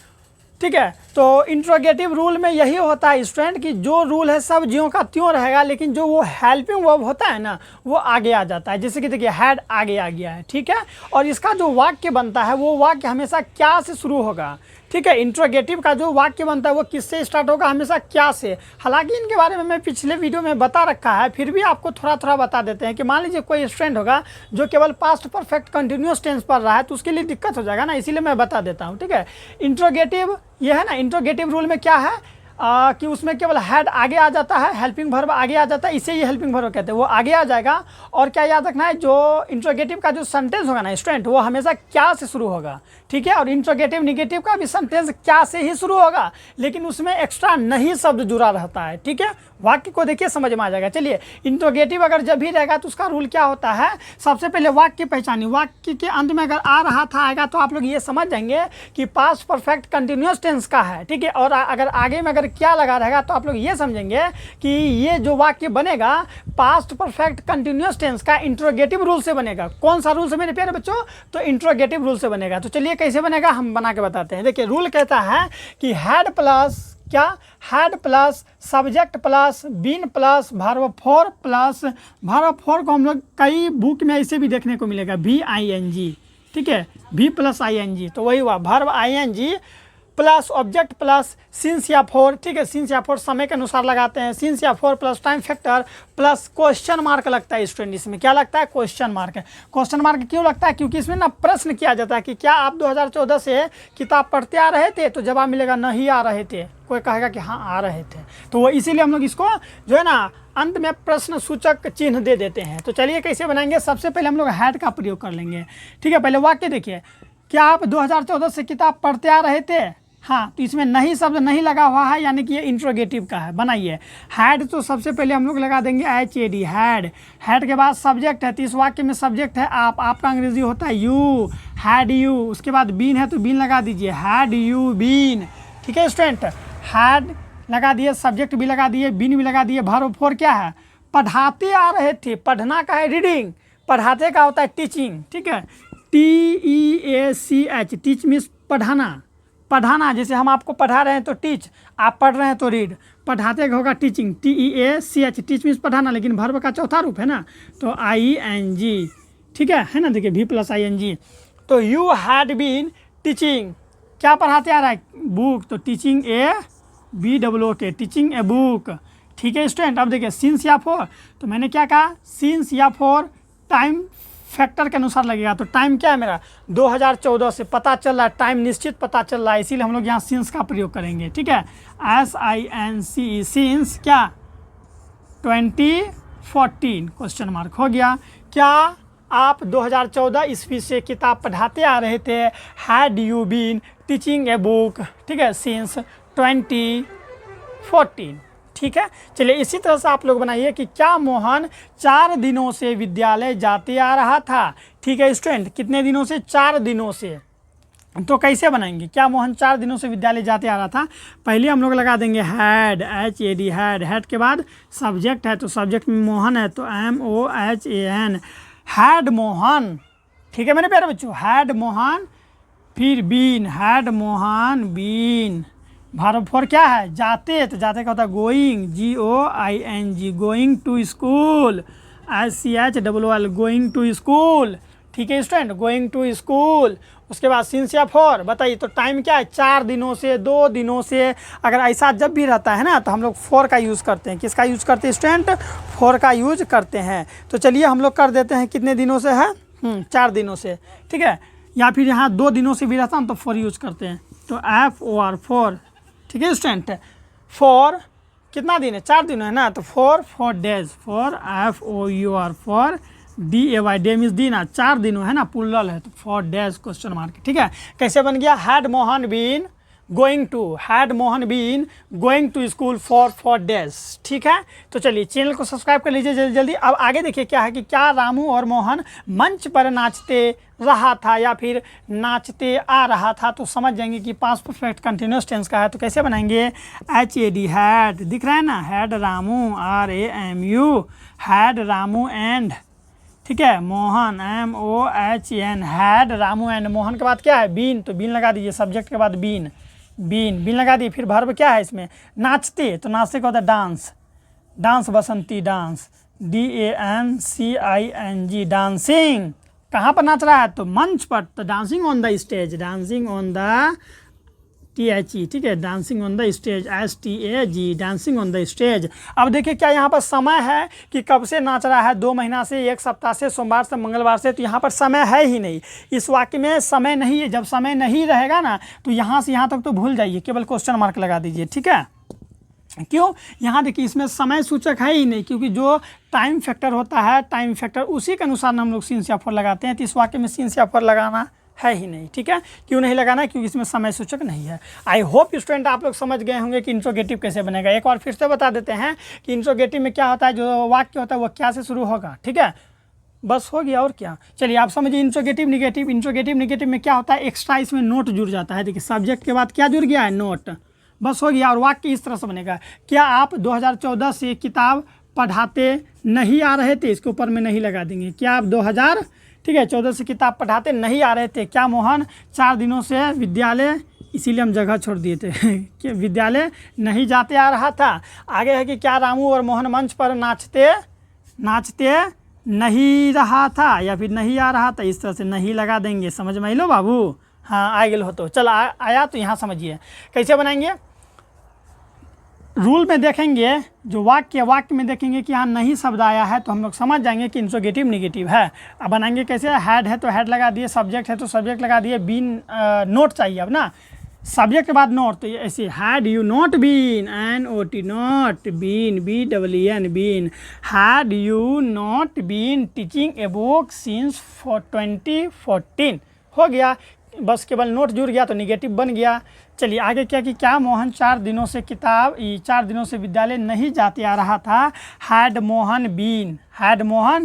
ठीक है, तो इंट्रोगेटिव रूल में यही होता है स्टूडेंट कि जो रूल है सब ज्यों का त्यों रहेगा, लेकिन जो वो हेल्पिंग वर्ब होता है ना वो आगे आ जाता है। जैसे कि देखिए हैड आगे आ गया है। ठीक है, और इसका जो वाक्य बनता है वो वाक्य हमेशा क्या से शुरू होगा। ठीक है, इंट्रोगेटिव का जो वाक्य बनता है वो किससे स्टार्ट होगा? हमेशा क्या से। हालांकि इनके बारे में मैं पिछले वीडियो में बता रखा है, फिर भी आपको थोड़ा थोड़ा बता देते हैं कि मान लीजिए कोई स्टूडेंट होगा जो केवल पास्ट परफेक्ट कंटिन्यूअस टेंस पढ़ रहा है तो उसके लिए दिक्कत हो जाएगा ना, इसीलिए मैं बता देता हूँ। ठीक है, इंट्रोगेटिव ये है ना, इंट्रोगेटिव रूल में क्या है कि उसमें केवल हैड आगे आ जाता है, हेल्पिंग वर्ब आगे आ जाता है, इसे ये हेल्पिंग वर्ब कहते हैं, वो आगे आ जाएगा। और क्या याद रखना है, जो इंट्रोगेटिव का जो सेंटेंस होगा ना स्टूडेंट वो हमेशा क्या से शुरू होगा। ठीक है, और इंट्रोगेटिव निगेटिव का भी सेंटेंस क्या से ही शुरू होगा, लेकिन उसमें एक्स्ट्रा नहीं शब्द जुड़ा रहता है। ठीक है, वाक्य को देखिए समझ में आ जाएगा। चलिए, इंट्रोगेटिव अगर जब भी रहेगा तो उसका रूल क्या होता है? सबसे पहले वाक्य पहचानिए, वाक्य के अंत में अगर आ रहा था आएगा तो आप लोग ये समझ जाएंगे कि पास्ट परफेक्ट कंटिन्यूअस टेंस का है। ठीक है, और अगर आगे में अगर क्या लगा रहेगा तो आप लोग ये समझेंगे कि ये जो वाक्य बनेगा पास्ट परफेक्ट कंटिन्यूअस टेंस का इंट्रोगेटिव रूल से बनेगा। कौन सा रूल से मेरे प्यारे बच्चों? तो इंट्रोगेटिव रूल से बनेगा। तो चलिए कैसे बनेगा हम बना के बताते हैं। देखिए, रूल कहता है कि हैड प्लस क्या, had plus subject plus been plus verb four plus, verb four को हम लोग कई बुक में ऐसे भी देखने को मिलेगा VING। ठीक है, V प्लस ING, तो वही हुआ verb ING plus object plus since या फॉर। ठीक है, सिंस या फॉर समय के अनुसार लगाते हैं। सिंस या for plus time factor plus question mark लगता है स्टूडेंट। इसमें क्या लगता है? Question mark. क्वेश्चन मार्क क्यों लगता है? क्योंकि इसमें ना प्रश्न किया जाता है कि क्या आप 2014 से किताब पढ़ते आ रहे थे, तो जवाब मिलेगा नहीं आ रहे थे, कोई कहेगा कि हाँ आ रहे थे। तो वो इसीलिए हम लोग इसको जो है ना अंत में प्रश्न सूचक चिन्ह दे देते हैं। तो चलिए कैसे बनाएंगे। सबसे पहले हम लोग हैड का प्रयोग कर लेंगे। ठीक है, पहले वाक्य देखिए, क्या आप 2014 से किताब पढ़ते आ रहे थे? हाँ, तो इसमें नहीं शब्द नहीं लगा हुआ है, यानी कि ये इंट्रोगेटिव का है। बनाइए हैड, तो सबसे पहले हम लोग लगा देंगे HAD, हैड। हैड के बाद सब्जेक्ट है, तो इस वाक्य में सब्जेक्ट है आप, आपका अंग्रेजी होता है यू, हैड यू। उसके बाद बीन है तो बीन लगा दीजिए, हैड यू बीन। ठीक है स्टूडेंट, हैड लगा दिए, सब्जेक्ट भी लगा दिए, बीन भी लगा दिए। वर्ब फॉर क्या है? पढ़ाते आ रहे थे, पढ़ना का है रीडिंग, पढ़ाते का होता है टीचिंग। ठीक है, TEACH, टीच मीन्स पढ़ाना। पढ़ाना, जैसे हम आपको पढ़ा रहे हैं तो टीच, आप पढ़ रहे हैं तो रीड। पढ़ाते का होगा टीचिंग, TEACH, टीच मीन्स पढ़ाना, लेकिन वर्ब का चौथा रूप है ना, तो ING। ठीक है ना, देखिए V प्लस ING। तो यू हैड बीन टीचिंग, क्या पढ़ाते आ रहा है? बुक, तो teaching A BOOK, teaching a book. ठीक है स्टूडेंट, अब देखिए सिंस या फॉर, तो मैंने क्या कहा? सिंस या फॉर टाइम फैक्टर के अनुसार लगेगा। तो टाइम क्या है मेरा? 2014 से पता चल रहा है, टाइम निश्चित पता चल रहा है, इसीलिए हम लोग यहाँ सिंस का प्रयोग करेंगे। ठीक है, SINCE, सिंस क्या? 2014 क्वेश्चन मार्क हो गया। क्या आप 2014 ईस्वी से किताब पढ़ाते आ रहे थे? Had you been teaching a book? ठीक है, सिंस 2014। ठीक है, चलिए इसी तरह से आप लोग बनाइए कि क्या मोहन 4 दिनों से विद्यालय जाते आ रहा था? ठीक है स्टूडेंट, कितने दिनों से? 4 दिनों से। तो कैसे बनाएंगे? क्या मोहन 4 दिनों से विद्यालय जाते आ रहा था? पहले हम लोग लगा देंगे हैड, HAD, हैड। हैड के बाद सब्जेक्ट है, तो सब्जेक्ट में मोहन है, तो MOHAN, हैड मोहन। ठीक है मेरे प्यारे बच्चों, हैड मोहन। फिर been, had Mohan been. Verb four क्या है? जाते, तो जाते का होता है going, GOING, going to school, SCHOOL, going to school. ठीक है स्टूडेंट, गोइंग टू स्कूल। उसके बाद सिंस या फॉर, बताइए तो टाइम क्या है? 4 दिनों से, 2 दिनों से। अगर ऐसा जब भी रहता है ना तो हम लोग फॉर का यूज़ करते हैं। किसका यूज़ करते हैं स्टूडेंट? फॉर का यूज करते हैं। तो चलिए हम लोग कर देते हैं, कितने दिनों से है? 4 दिनों से। ठीक है, या फिर यहाँ 2 दिनों से भी रहता है तो फॉर यूज करते हैं, तो FOR, फॉर। ठीक है स्टूडेंट, फॉर कितना दिन है? 4 दिन है ना, तो for days, for FOUR, for DAY, day means दिन, 4 दिनों है ना, प्लुरल है, तो फॉर डेज क्वेश्चन मार्क। ठीक है, कैसे बन गया? Had Mohan been going to, had Mohan been going to school for days. ठीक है, तो चलिए चैनल को सब्सक्राइब कर लीजिए जल्दी जल्दी। अब आगे देखिए क्या है कि क्या रामू और मोहन मंच पर नाचते रहा था या फिर नाचते आ रहा था? तो समझ जाएंगे कि पास्ट परफेक्ट कंटिन्यूअस टेंस का है। तो कैसे बनाएंगे? HAD, हैड, दिख रहा है ना, had Ramu, RAMU, had Ramu and ठीक है। Mohan MOHN had, Ramu and Mohan के बाद क्या है बीन, तो बीन लगा दीजिए, सब्जेक्ट के बाद बीन, बीन बीन लगा दिए। फिर वर्ब क्या है इसमें नाचते, तो नाचते का होता है डांस, डांस बसंती डांस, DANCING डांसिंग। कहाँ पर नाच रहा है, तो मंच पर, तो dancing on the stage, dancing on the THE, ठीक है, dancing on the stage STAG, dancing on the stage. अब देखिए क्या यहाँ पर समय है कि कब से नाच रहा है, 2 महीना से, 1 सप्ताह से, सोमवार से, मंगलवार से, तो यहाँ पर समय है ही नहीं। इस वाक्य में समय नहीं है। जब समय नहीं रहेगा ना तो यहाँ से यहाँ तक तो भूल जाइए, केवल क्वेश्चन मार्क लगा दीजिए, ठीक है। क्यों, यहाँ देखिए इसमें समय सूचक है ही नहीं, क्योंकि जो टाइम फैक्टर होता है, टाइम फैक्टर उसी के अनुसार हम लोग सिंस या फॉर लगाते हैं। तो इस वाक्य में सिंस या फॉर लगाना है ही नहीं, ठीक है। क्यों नहीं लगाना है, क्योंकि इसमें समय सूचक नहीं है। आई होप स्टूडेंट आप लोग समझ गए होंगे कि इंट्रोगेटिव कैसे बनेगा। एक और फिर से बता देते हैं कि इंट्रोगेटिव में क्या होता है, जो वाक्य होता है वो क्या से शुरू होगा, ठीक है। बस हो गया और क्या। चलिए आप समझिए इंट्रोगेटिव निगेटिव। इंट्रोगेटिव निगेटिव में क्या होता है, एक्स्ट्रा इसमें नोट जुड़ जाता है। देखिए सब्जेक्ट के बाद क्या जुड़ गया है, नोट, बस हो गया। और वाक्य इस तरह से बनेगा, क्या आप 2014 से किताब पढ़ाते नहीं आ रहे थे, इसके ऊपर में नहीं लगा देंगे। क्या आप 2014 से किताब पढ़ाते नहीं आ रहे थे। क्या मोहन 4 दिनों से विद्यालय, इसीलिए हम जगह छोड़ दिए थे कि विद्यालय नहीं जाते आ रहा था। आगे है कि क्या रामू और मोहन मंच पर नाचते नहीं रहा था, या फिर नहीं आ रहा था। इस तरह से नहीं लगा देंगे। समझ में लो बाबू, हाँ आ गए हो तो चल आया। तो यहाँ समझिए कैसे बनाएंगे। रूल में देखेंगे, जो वाक्य में देखेंगे कि यहाँ नहीं शब्द आया है, तो हम लोग समझ जाएंगे कि इंट्रोगेटिव निगेटिव है। अब बनाएंगे कैसे, हैड है तो हैड लगा दिए, सब्जेक्ट है तो सब्जेक्ट लगा दिए, बीन नोट चाहिए अब ना, सब्जेक्ट के बाद नोट, तो ऐसे had you not been, NOT not, been BEEN been, had you not been teaching a book since 2014, हो गया। बस केवल नोट जुड़ गया तो निगेटिव बन गया। चलिए आगे क्या कि क्या मोहन 4 दिनों से विद्यालय नहीं जाते आ रहा था। Had Mohan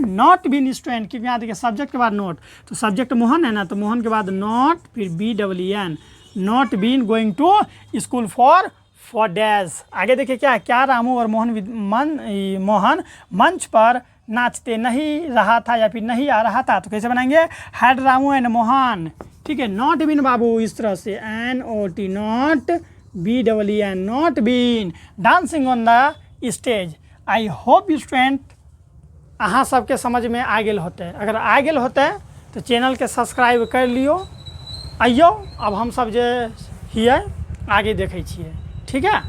not been student, क्योंकि यहाँ देखिए सब्जेक्ट के बाद नोट, तो सब्जेक्ट मोहन है ना, तो मोहन के बाद नॉट, फिर BEEN, not been going to school for days. आगे देखिए क्या रामू और मोहन मंच पर नाचते नहीं रहा था, या फिर नहीं आ रहा था। तो कैसे बनाएंगे, हैड रामू एंड मोहन, ठीक है, नॉट बीन बाबू, इस तरह से NOT not, BEEN not been dancing on the stage. I hope student अहाँ सबके समझ में आ गेल होते। अगर आ गेल होते तो चैनल के सब्सक्राइब कर लियो। आइयो अब हम सब जे हिए आगे देखे छिए, ठीक है।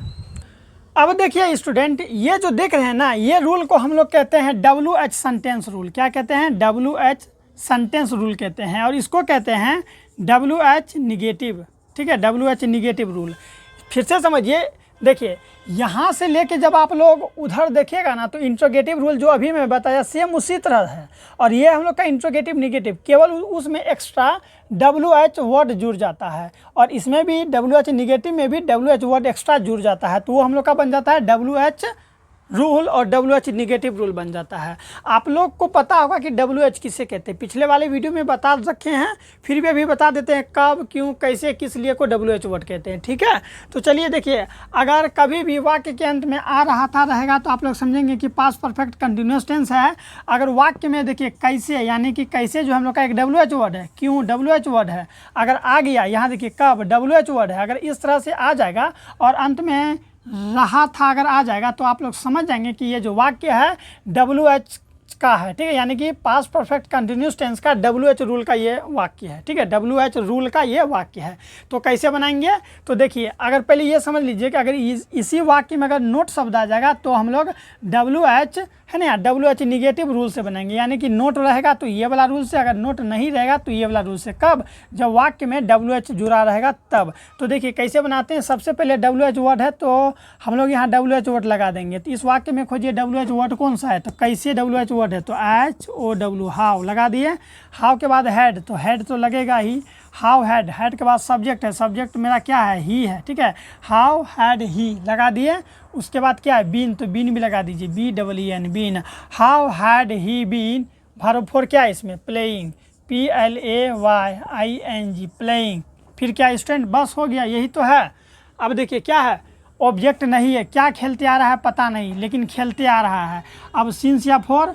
अब देखिए स्टूडेंट, ये जो देख रहे हैं ना, ये रूल को हम लोग कहते हैं WH सेंटेंस रूल। क्या कहते हैं, WH सेंटेंस रूल कहते हैं, और इसको कहते हैं WH निगेटिव, ठीक है, WH निगेटिव रूल। फिर से समझिए, देखिए यहाँ से लेके जब आप लोग उधर देखिएगा ना, तो इंट्रोगेटिव रूल जो अभी मैं बताया सेम उसी तरह है, और ये हम लोग का इंट्रोगेटिव निगेटिव, केवल उसमें एक्स्ट्रा WH वर्ड जुड़ जाता है, और इसमें भी WH निगेटिव में भी WH वर्ड एक्स्ट्रा जुड़ जाता है, तो वो हम लोग का बन जाता है WH रूल और WH निगेटिव रूल बन जाता है। आप लोग को पता होगा कि WH किसे कहते हैं, पिछले वाले वीडियो में बता रखे हैं, फिर भी अभी बता देते हैं कब, क्यों, कैसे, किस लिए को WH वर्ड कहते हैं, ठीक है। तो चलिए देखिए, अगर कभी भी वाक्य के अंत में आ रहा था रहेगा तो आप लोग समझेंगे कि पास्ट परफेक्ट कंटिन्यूअस टेंस है। अगर वाक्य में देखिए कैसे, यानी कि कैसे जो हम लोग का एक WH वर्ड है, क्यों WH वर्ड है, अगर आ गया यहाँ देखिए कब WH वर्ड है, अगर इस तरह से आ जाएगा और अंत में रहा था अगर आ जाएगा, तो आप लोग समझ जाएंगे कि ये जो वाक्य है WH का है, ठीक है, यानी कि पास्ट परफेक्ट कंटिन्यूअस टेंस का WH रूल का ये वाक्य है, ठीक है, WH रूल का ये वाक्य है। तो कैसे बनाएंगे, तो देखिए अगर पहले ये समझ लीजिए कि अगर इसी वाक्य में अगर नोट शब्द आ जाएगा तो हम लोग WH है ना, WH निगेटिव रूल से बनाएंगे, यानी कि नोट रहेगा तो ये वाला रूल से, अगर नोट नहीं रहेगा तो ये वाला रूल से। कब, जब वाक्य में WH जुड़ा रहेगा तब। तो देखिए कैसे बनाते हैं, सबसे पहले WH वर्ड है तो हम लोग यहाँ WH वर्ड लगा देंगे। तो इस वाक्य में खोजिए WH वर्ड कौन सा है, तो कैसे WH वर्ड है, तो HOW हाउ लगा दिए। हाउ के बाद हैड, तो हैड तो लगेगा ही, हाउ हैड, हैड के बाद सब्जेक्ट है, सब्जेक्ट मेरा क्या है, ही है, ठीक है, हाउ हैड ही लगा दिए। उसके बाद क्या है, बीन, तो बीन भी लगा दीजिए, BEEN been. How had he been, verb four क्या है इसमें, प्लेइंग, PLAYING प्लेइंग। फिर क्या स्टूडेंट, बस हो गया, यही तो है। अब देखिए क्या है, ऑब्जेक्ट नहीं है, क्या खेलते आ रहा है पता नहीं, लेकिन खेलते आ रहा है। अब सिंस या फॉर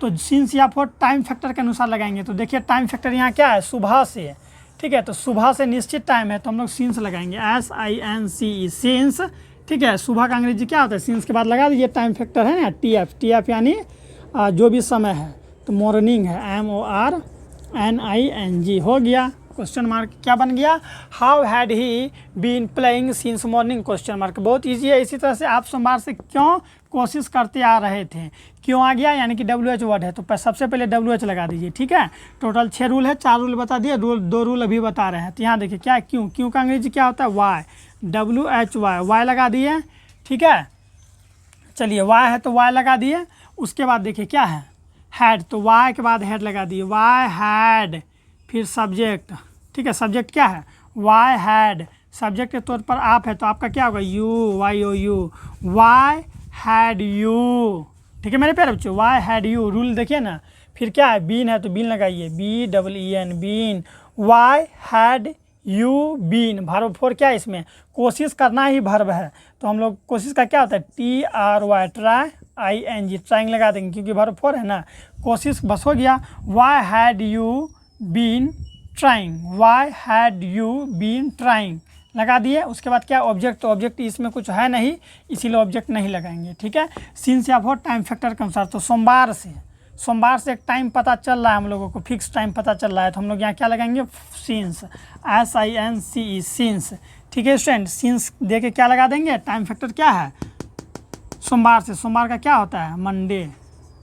तो सिंस या फोर टाइम फैक्टर के अनुसार लगाएंगे। तो देखिए टाइम फैक्टर यहाँ क्या है, सुबह से, ठीक है। तो सुबह से निश्चित टाइम है तो हम लोग सिंस लगाएंगे, SINCE सिंस, ठीक है। सुबह का अंग्रेजी क्या होता है, सिंस के बाद लगा दीजिए टाइम फैक्टर है ना, TF यानी जो भी समय है। तो मॉर्निंग है, MORNING हो गया। क्वेश्चन मार्क क्या बन गया, how had he been playing since morning, question mark. बहुत ईजी है। इसी तरह से आप सोमवार से क्यों कोशिश करते आ रहे थे, क्यों आ गया, यानी कि WH वर्ड है तो सबसे पहले WH लगा दीजिए, ठीक है। टोटल 6 रूल है, 4 रूल बता दिए, 2 रूल अभी बता रहे हैं। तो यहाँ देखिए क्या है, क्यों का अंग्रेजी क्या होता है, वाई, WHY लगा दिए, ठीक है। चलिए वाई है तो वाई लगा दिए। उसके बाद देखिए क्या है, हैड, तो वाई के बाद हैड लगा दिए, वाई हैड, फिर सब्जेक्ट, ठीक है। सब्जेक्ट क्या है, वाई हैड, सब्जेक्ट के तौर पर आप है तो आपका क्या होगा, YOU, वाई हैड यू, ठीक है मेरे प्यारे बच्चों, वाई हैड यू। रूल देखिए ना, फिर क्या है, बीन है तो बीन लगाइए, BEEN, been, why had you been. Verb four क्या है इसमें, कोशिश करना ही वर्ब है। तो हम लोग कोशिश का क्या होता है, TRY, ट्राई, ING, ट्राइंग लगा देंगे क्योंकि वर्ब फोर है ना, कोशिश बस हो गया। Why had you been trying, why had you been trying लगा दिए। उसके बाद क्या, ऑब्जेक्ट, तो ऑब्जेक्ट इसमें कुछ है नहीं इसीलिए ऑब्जेक्ट नहीं लगाएंगे, ठीक है। सिंस या फोर टाइम फैक्टर के अनुसार। तो सोमवार से एक टाइम पता चल रहा है हम लोगों को, फिक्स टाइम पता चल रहा है, तो हम लोग यहाँ क्या लगाएंगे, सिंस, SINCE सिंस, ठीक है स्टूडेंट। सिंस दे के क्या लगा देंगे, टाइम फैक्टर क्या है, सोमवार से, सोमवार का क्या होता है, मंडे,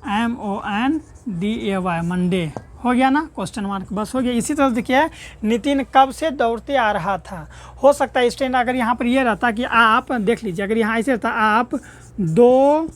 MONDAY, मंडे हो गया ना, क्वेश्चन मार्क बस हो गया। इसी तरह देखिए नितिन कब से दौड़ते आ रहा था। हो सकता है स्टूडेंट अगर यहाँ पर ये रहता कि आप देख लीजिए, अगर यहाँ ऐसे रहता आप 2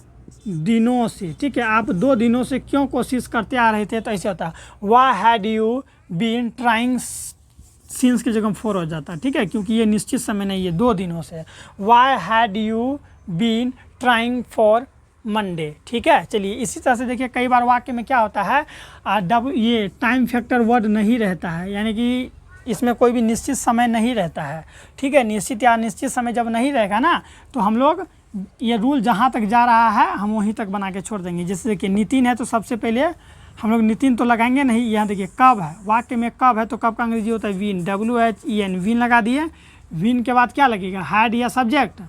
दिनों से, ठीक है, आप 2 दिनों से क्यों कोशिश करते आ रहे थे, तो ऐसे होता, why had you been trying, since की जगह 4 हो जाता, ठीक है, क्योंकि ये निश्चित समय नहीं है, 2 दिनों से। Why had you been trying for Monday, ठीक है। चलिए इसी तरह से देखिए कई बार वाक्य में क्या होता है, ये टाइम फैक्टर वर्ड नहीं रहता है, यानी कि इसमें कोई भी निश्चित समय नहीं रहता है, ठीक है। निश्चित या अनिश्चित समय जब नहीं रहेगा ना तो हम लोग ये रूल जहाँ तक जा रहा है हम वहीं तक बना के छोड़ देंगे। जैसे देखिए नितिन है तो सबसे पहले हम लोग नितिन तो लगाएंगे नहीं। यहाँ देखिए कब है, वाक्य में कब है तो कब का अंग्रेजी होता है विन, WHEN, विन लगा दिए। विन के बाद क्या लगेगा, हैड या सब्जेक्ट,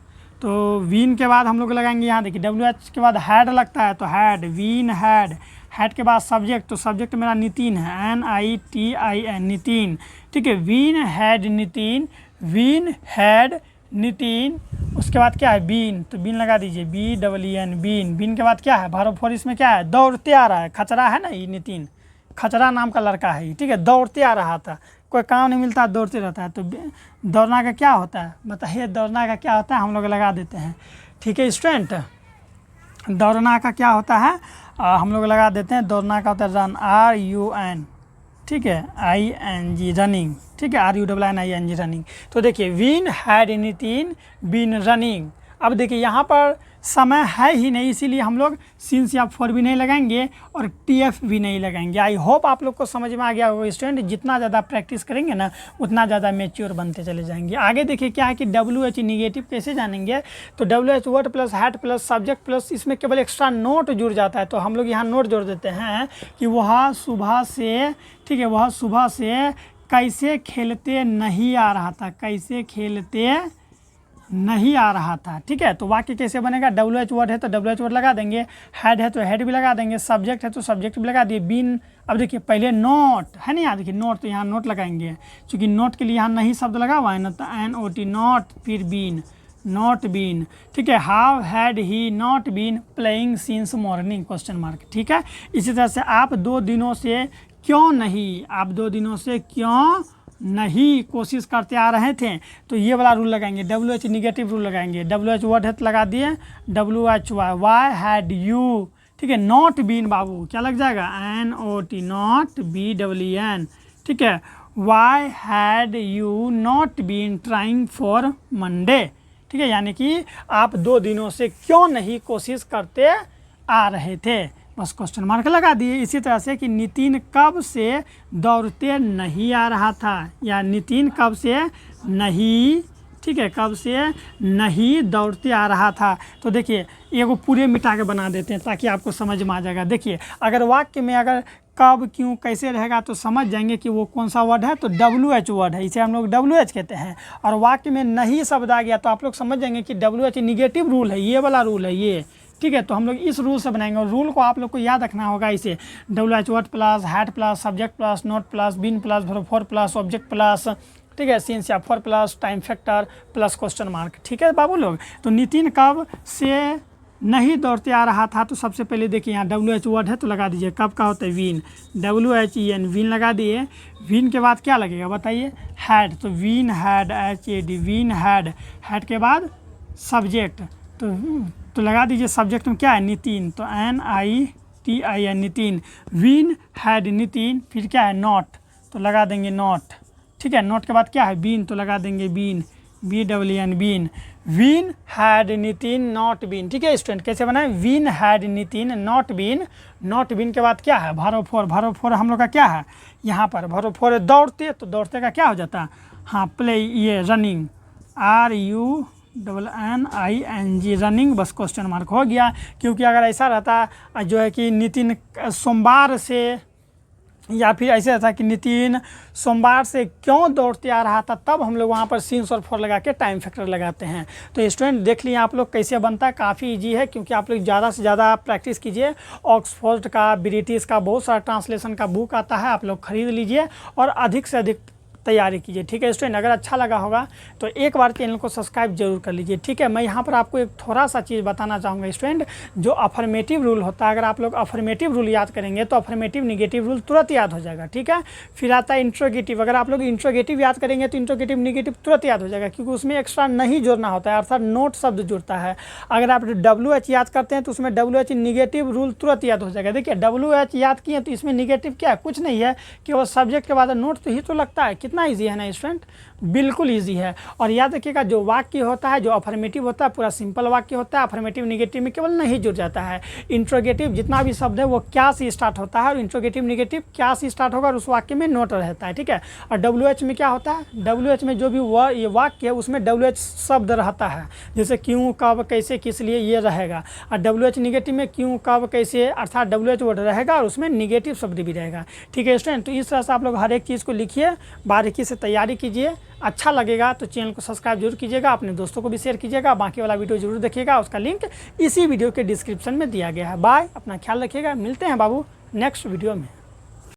तो विन के बाद हम लोग लगाएंगे, यहाँ देखिए WH के बाद हैड लगता है तो हैड, विन हैड, हैड के बाद सब्जेक्ट, तो सब्जेक्ट मेरा नितिन है, NITIN, नितिन, ठीक है। Win had Nitin, win had Nitin. उसके बाद क्या है, बीन, तो बीन लगा दीजिए, BEEN, बीन। बीन के बाद क्या है, वर्ब फोर, इसमें क्या है, दौड़ते आ रहा है, खचरा है ना ये नितिन, खचरा नाम का लड़का है ये, ठीक है, दौड़ते आ रहा था, कोई काम नहीं मिलता दौड़ते रहता है। तो दौड़ना का क्या होता है, बताइए दौड़ना का क्या होता है, हम लोग लगा देते हैं, ठीक है स्टूडेंट। दौड़ना का क्या होता है, हम लोग लगा देते हैं, दौड़ना का होता है रन, RUN, ठीक है, ING, रनिंग, ठीक है, RUNNING, रनिंग। तो देखिए when had Nitin been running. अब देखिए यहाँ पर समय है ही नहीं इसीलिए हम लोग सिंस या फॉर भी नहीं लगाएंगे और TF भी नहीं लगाएंगे। आई होप आप लोग को समझ में आ गया होगा स्टूडेंट। जितना ज़्यादा प्रैक्टिस करेंगे ना उतना ज़्यादा मैच्योर बनते चले जाएंगे। आगे देखिए क्या है कि WH निगेटिव कैसे जानेंगे, तो WH word plus had plus subject plus इसमें केवल एक्स्ट्रा नोट जुड़ जाता है, तो हम लोग यहाँ नोट जोड़ देते हैं कि वह सुबह से, ठीक है, वह सुबह से कैसे खेलते नहीं आ रहा था, कैसे खेलते नहीं आ रहा था, ठीक है। तो वाक्य कैसे बनेगा, WH वर्ड है तो WH वर्ड लगा देंगे, हैड है तो हैड भी लगा देंगे, सब्जेक्ट है तो सब्जेक्ट भी लगा दिए, बीन। अब देखिए पहले नोट है ना, यहाँ देखिए नोट, तो यहाँ नोट लगाएंगे क्योंकि नोट के लिए यहाँ नहीं शब्द लगा हुआ है ना, तो NOT नॉट, फिर बीन, नॉट बीन, ठीक है। How had he not been playing since morning, question mark, ठीक है। इसी तरह से आप 2 दिनों से क्यों नहीं, आप 2 दिनों से क्यों नहीं कोशिश करते आ रहे थे, तो ये वाला रूल लगाएंगे, WH निगेटिव रूल लगाएंगे। WH वर्ड है तो लगा दिए WHY, वाई हैड यू, ठीक है। नॉट बीन बाबू क्या लग जाएगा, NOT नॉट BEEN, ठीक है। Why had you not been trying for Monday, ठीक है, यानी कि आप 2 दिनों से क्यों नहीं कोशिश करते आ रहे थे, बस क्वेश्चन मार्क लगा दिए। इसी तरह से कि नितिन कब से दौड़ते नहीं आ रहा था, या नितिन कब से नहीं ठीक है, कब से नहीं दौड़ते आ रहा था। तो देखिए एगो पूरे मिटा के बना देते हैं ताकि आपको समझ में आ जाएगा। देखिए अगर वाक्य में अगर कब क्यों कैसे रहेगा तो समझ जाएंगे कि वो कौन सा वर्ड है, तो WH वर्ड है, इसे हम लोग WH कहते हैं। और वाक्य में नहीं शब्द आ गया तो आप लोग समझ जाएंगे कि WH निगेटिव रूल है, ये वाला रूल है ये, ठीक है। तो हम लोग इस रूल से बनाएंगे और रूल को आप लोग को याद रखना होगा। इसे WH word plus had plus subject plus not plus been plus verb four plus object plus, ठीक है, सिंस या for plus time factor plus question mark, ठीक है बाबू लोग। तो नितिन कब से नहीं दौड़ते आ रहा था, तो सबसे पहले देखिए यहाँ WH वर्ड है तो लगा दीजिए, कब का होता है वीन, WHEN वीन लगा दिए। वीन के बाद क्या लगेगा बताइए, हैड, तो when had HAD when had, had के बाद सब्जेक्ट तो लगा दीजिए सब्जेक्ट में क्या है नितिन, तो NITIN Nitin, when had Nitin, फिर क्या है नॉट तो लगा देंगे नॉट, ठीक है। नॉट के बाद क्या है बीन तो लगा देंगे been, BWN been, when had Nitin not been, ठीक है स्टूडेंट। कैसे बनाए, when had Nitin not been, not been के बाद क्या है वर्ब फॉर हम लोग का क्या है यहाँ पर वर्ब फॉर दौड़ते, तो दौड़ते का क्या हो जाता है, हाँ प्ले, ये रनिंग RUNNING रनिंग, बस क्वेश्चन मार्क हो गया। क्योंकि अगर ऐसा रहता जो है कि नितिन सोमवार से, या फिर ऐसे रहता कि नितिन सोमवार से क्यों दौड़ते आ रहा था, तब हम लोग वहाँ पर सिंस और फॉर लगा के टाइम फैक्टर लगाते हैं। तो स्टूडेंट देख लिए आप लोग कैसे बनता है, काफ़ी इजी है। क्योंकि आप लोग ज़्यादा से ज़्यादा प्रैक्टिस कीजिए। ऑक्सफोर्ड का, ब्रिटिश का बहुत सारा ट्रांसलेशन का बुक आता है, आप लोग खरीद लीजिए और अधिक से अधिक तैयारी कीजिए, ठीक है स्टूडेंट। अगर अच्छा लगा होगा तो एक बार चैनल को सब्सक्राइब जरूर कर लीजिए, ठीक है। मैं यहाँ पर आपको एक थोड़ा सा चीज़ बताना चाहूँगा स्टूडेंट, जो अफर्मेटिव रूल होता है, अगर आप लोग अफर्मेटिव रूल याद करेंगे तो अफर्मेटिव निगेटिव रूल तुरंत याद हो जाएगा, ठीक है। फिर आता है इंट्रोगेटिव, अगर आप लोग इंट्रोगेटिव याद करेंगे तो इंट्रोगेटिव निगेटिव तुरंत याद हो जाएगा, क्योंकि उसमें एक्स्ट्रा नहीं जोड़ना होता है, अर्थात नोट शब्द जुड़ता है। अगर आप WH याद करते हैं तो उसमें WH निगेटिव रूल तुरंत याद हो जाएगा। देखिए WH याद किए तो इसमें निगेटिव क्या है, कुछ नहीं है, केवल सब्जेक्ट के बाद नोट तो ही तो लगता है। कितना ईजी है ना स्टूडेंट, बिल्कुल इजी है। और याद रखिएगा जो वाक्य होता है, जो अफर्मेटिव होता है, पूरा सिंपल वाक्य होता है। अफर्मेटिव निगेटिव में केवल नहीं जुड़ जाता है। इंट्रोगेटिव जितना भी शब्द है वो क्या से स्टार्ट होता है, और इंट्रोगेटिव निगेटिव क्या से स्टार्ट होगा और उस वाक्य में नोट रहता है, ठीक है। और WH में क्या होता है, WH में जो भी ये वाक्य है उसमें WH शब्द रहता है, जैसे क्यों कब कैसे किस लिए ये रहेगा। और WH निगेटिव में क्यों कब कैसे अर्थात WH वर्ड रहेगा और उसमें निगेटिव शब्द भी रहेगा, ठीक है स्टूडेंट। तो इस तरह से आप लोग हर एक चीज़ को लिखिए, बारीकी से तैयारी कीजिए। अच्छा लगेगा तो चैनल को सब्सक्राइब जरूर कीजिएगा, अपने दोस्तों को भी शेयर कीजिएगा। बाकी वाला वीडियो जरूर देखिएगा, उसका लिंक इसी वीडियो के डिस्क्रिप्शन में दिया गया है। बाय, अपना ख्याल रखिएगा, मिलते हैं बाबू नेक्स्ट वीडियो में।